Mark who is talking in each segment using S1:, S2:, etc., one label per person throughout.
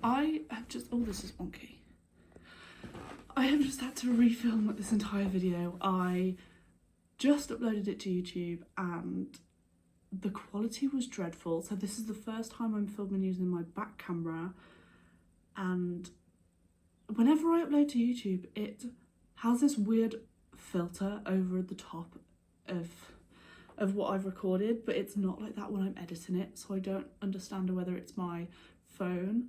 S1: I have just, oh, this is wonky. I have just had to refilm this entire video. I just uploaded it to YouTube and the quality was dreadful. So this is the first time I'm filming using my back camera, and whenever I upload to YouTube, it has this weird filter over the top of what I've recorded, but it's not like that when I'm editing it, so I don't understand whether it's my phone,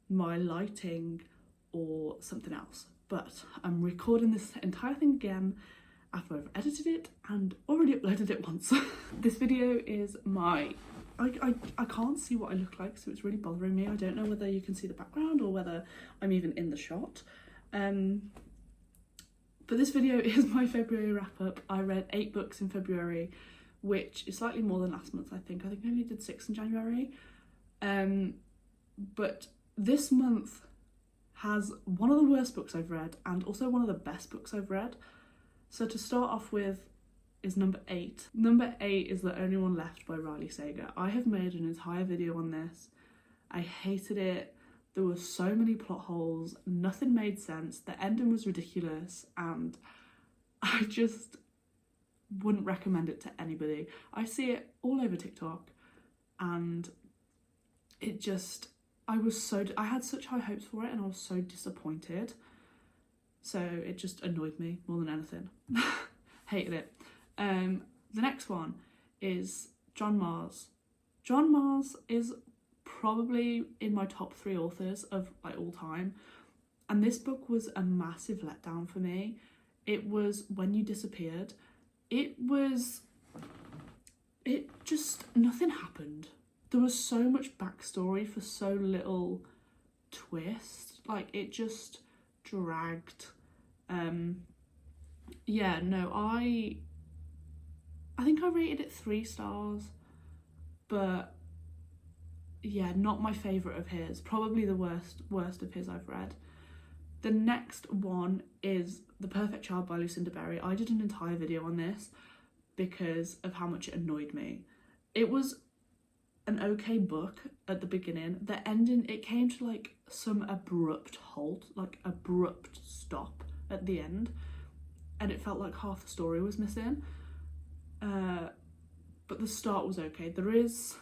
S1: my lighting, or something else. But I'm recording this entire thing again after I've edited it and already uploaded it once. This video is my, I can't see what I look like, so it's really bothering me. I don't know whether you can see the background or whether I'm even in the shot. But this video is my February wrap up. I read 8 books in February, which is slightly more than last month, I think. I think I only did 6 in January. But this month has one of the worst books I've read and also one of the best books I've read. So to start off with is number 8. Number 8 is The Only One Left by Riley Sager. I have made an entire video on this. I hated it. There were so many plot holes, nothing made sense, the ending was ridiculous, and I just wouldn't recommend it to anybody. I see it all over TikTok, and it just, I had such high hopes for it and I was so disappointed. So it just annoyed me more than anything. Hated it. The next one is John Mars. John Mars is probably in my top 3 authors of like all time, and this book was a massive letdown for me. It was When You Disappeared. Nothing happened. There was so much backstory for so little twist. Like, it just dragged. Yeah, no, I think I rated it 3 stars, but yeah, not my favourite of his. Probably the worst of his I've read. The next one is The Perfect Child by Lucinda Berry. I did an entire video on this because of how much it annoyed me. It was an okay book at the beginning. The ending, it came to like some abrupt halt, like abrupt stop at the end, and it felt like half the story was missing. But the start was okay. There is,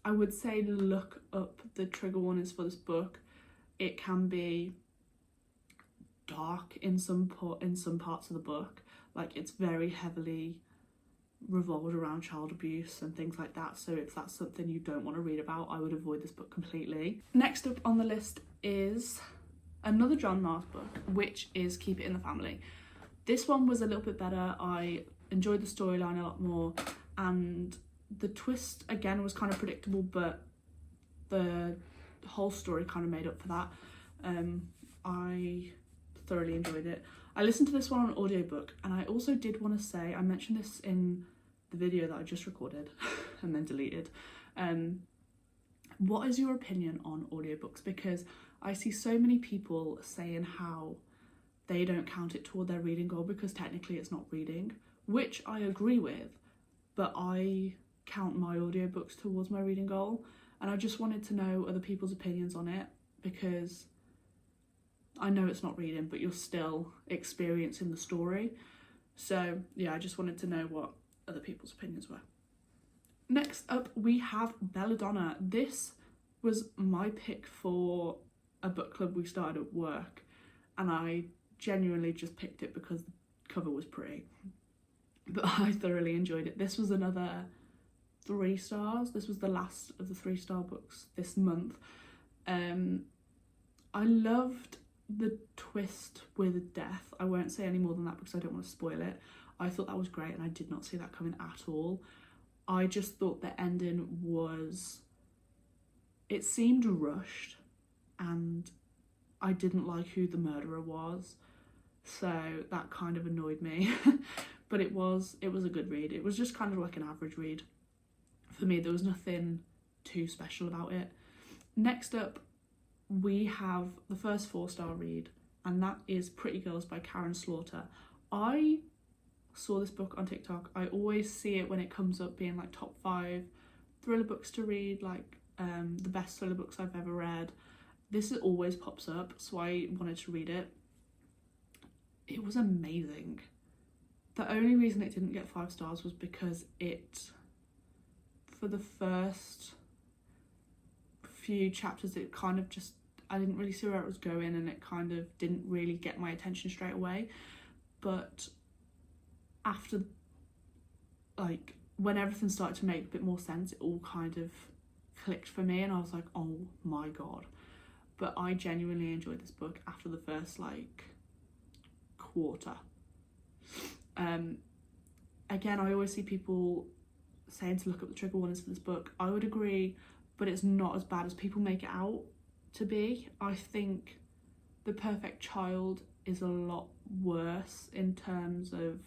S1: I would say, look up the trigger warnings for this book. It can be dark in some parts of the book. Like, it's very heavily revolved around child abuse and things like that, so if that's something you don't want to read about, I would avoid this book completely. Next up on the list is another John Mars book, which is Keep It in the Family. This one was a little bit better. I enjoyed the storyline a lot more, and the twist again was kind of predictable, but the whole story kind of made up for that. I thoroughly enjoyed it. I listened to this one on audiobook, and I also did want to say, I mentioned this in the video that I just recorded and then deleted. What is your opinion on audiobooks? Because I see so many people saying how they don't count it toward their reading goal because technically it's not reading, which I agree with, but I count my audiobooks towards my reading goal, and I just wanted to know other people's opinions on it, because I know it's not reading, but you're still experiencing the story. So yeah, I just wanted to know what other people's opinions were. Next up, we have Belladonna. This was my pick for a book club we started at work, and I genuinely just picked it because the cover was pretty. But I thoroughly enjoyed it. This was another 3 stars. This was the last of the 3-star books this month. I loved the twist with death. I won't say any more than that because I don't want to spoil it. I thought that was great, and I did not see that coming at all. I just thought the ending was, it seemed rushed, and I didn't like who the murderer was, so that kind of annoyed me. But it was a good read. It was just kind of like an average read for me. There was nothing too special about it. Next up, we have the first 4-star read, and that is Pretty Girls by Karen Slaughter. I saw this book on TikTok. I always see it when it comes up being like top 5 thriller books to read, like the best thriller books I've ever read, this always pops up, so I wanted to read it. It was amazing. The only reason it didn't get 5 stars was because it, for the first few chapters, it kind of just, I didn't really see where it was going, and it kind of didn't really get my attention straight away. But after, like, when everything started to make a bit more sense, it all kind of clicked for me, and I was like, oh my god. But I genuinely enjoyed this book after the first, like, quarter. Again, I always see people saying to look up the trigger warnings for this book. I would agree, but it's not as bad as people make it out to be. I think The Perfect Child is a lot worse in terms of,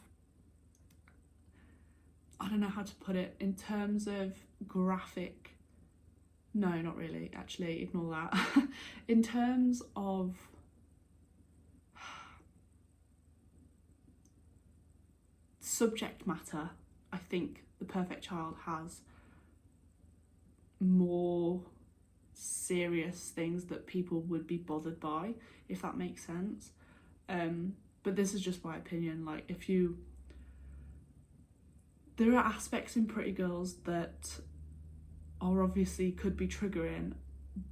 S1: I don't know how to put it, in terms of graphic. No, not really, actually, ignore that. In terms of subject matter, I think The Perfect Child has more serious things that people would be bothered by, if that makes sense. But this is just my opinion. Like, there are aspects in Pretty Girls that are obviously could be triggering,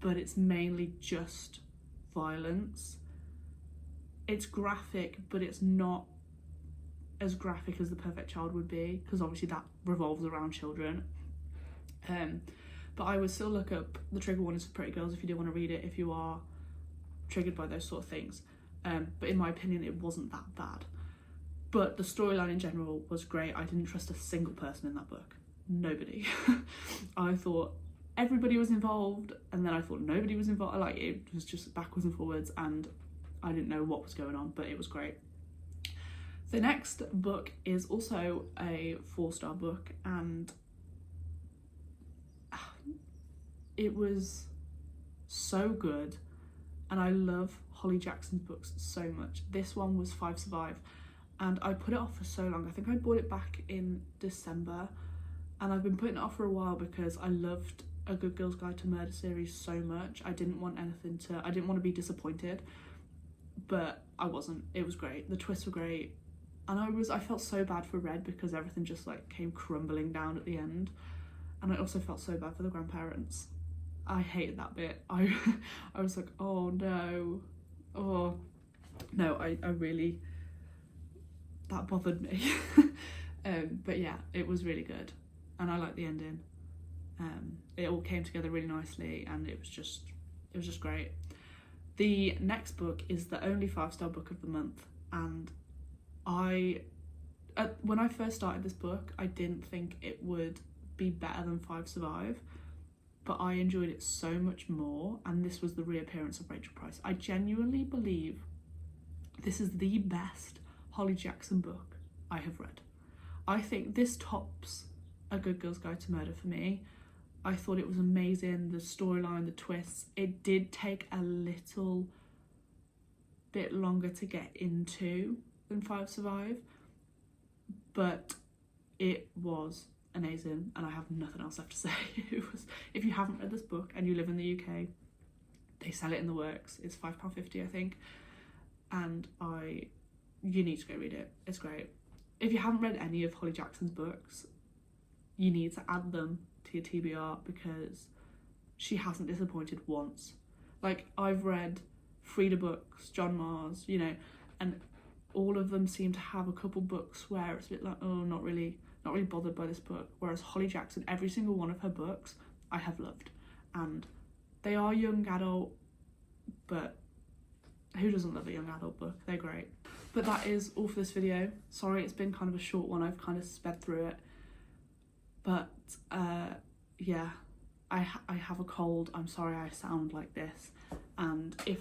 S1: but it's mainly just violence. It's graphic, but it's not as graphic as The Perfect Child would be, because obviously that revolves around children. But I would still look up the trigger warnings for Pretty Girls if you do want to read it, if you are triggered by those sort of things. But in my opinion, it wasn't that bad. But the storyline in general was great. I didn't trust a single person in that book. Nobody. I thought everybody was involved, and then I thought nobody was involved. Like, it was just backwards and forwards, and I didn't know what was going on, but it was great. The next book is also a 4-star book, and it was so good, and I love Holly Jackson's books so much. This one was 5 Survive, and I put it off for so long. I think I bought it back in December, and I've been putting it off for a while because I loved A Good Girl's Guide to Murder series so much. I didn't want to be disappointed, but I wasn't. It was great. The twists were great, and I felt so bad for Red because everything just like came crumbling down at the end, and I also felt so bad for the grandparents. I hated that bit. I was like, oh no, I really, that bothered me. But yeah, it was really good, and I liked the ending. It all came together really nicely, and it was just great. The next book is the only 5-star book of the month, and when I first started this book, I didn't think it would be better than 5 Survive, but I enjoyed it so much more, and this was the reappearance of Rachel Price. I genuinely believe this is the best Holly Jackson book I have read. I think this tops A Good Girl's Guide to Murder for me. I thought it was amazing, the storyline, the twists. It did take a little bit longer to get into than 5 Survive, but it was amazing, and I have nothing else left to say. If you haven't read this book and you live in the UK, they sell it in the works. It's £5.50, I think, and you need to go read it. It's great. If you haven't read any of Holly Jackson's books, you need to add them to your TBR, because she hasn't disappointed once. Like, I've read Frida books, John Mars, and all of them seem to have a couple books where it's a bit like, oh, not really bothered by this book. Whereas Holly Jackson, every single one of her books I have loved, and they are young adult, but who doesn't love a young adult book? They're great. But that is all for this video. Sorry, it's been kind of a short one. I've kind of sped through it, but yeah, I have a cold. I'm sorry I sound like this, and if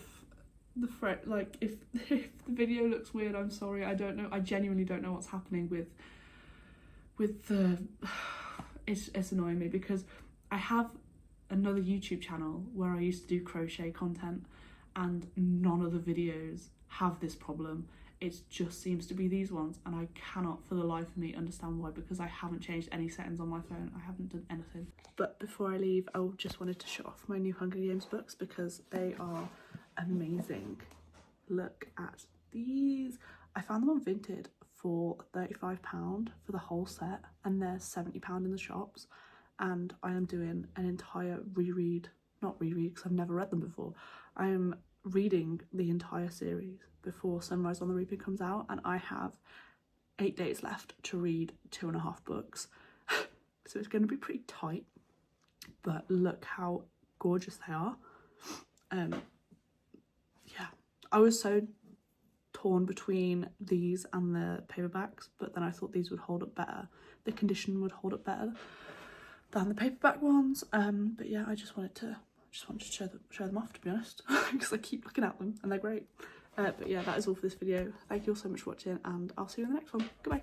S1: if the video looks weird, I'm sorry. I don't know. I genuinely don't know what's happening with the. It's annoying me because I have another YouTube channel where I used to do crochet content, and none of the videos have this problem. it just seems to be these ones, and I cannot for the life of me understand why, because I haven't changed any settings on my phone. I haven't done anything. But before I leave, I just wanted to show off my new Hunger Games books because they are amazing. Look at these. I found them on Vinted for £35 for the whole set, and they're £70 in the shops. And I am doing an entire not reread because I've never read them before. I am reading the entire series before Sunrise on the Reaping comes out, and I have 8 days left to read 2.5 books. So it's going to be pretty tight, but look how gorgeous they are. Yeah, I was so torn between these and the paperbacks, but then I thought these would hold up better. The condition would hold up better than the paperback ones. But yeah, I just wanted to show them off, to be honest, because I keep looking at them and they're great. But yeah, that is all for this video. Thank you all so much for watching, and I'll see you in the next one. Goodbye.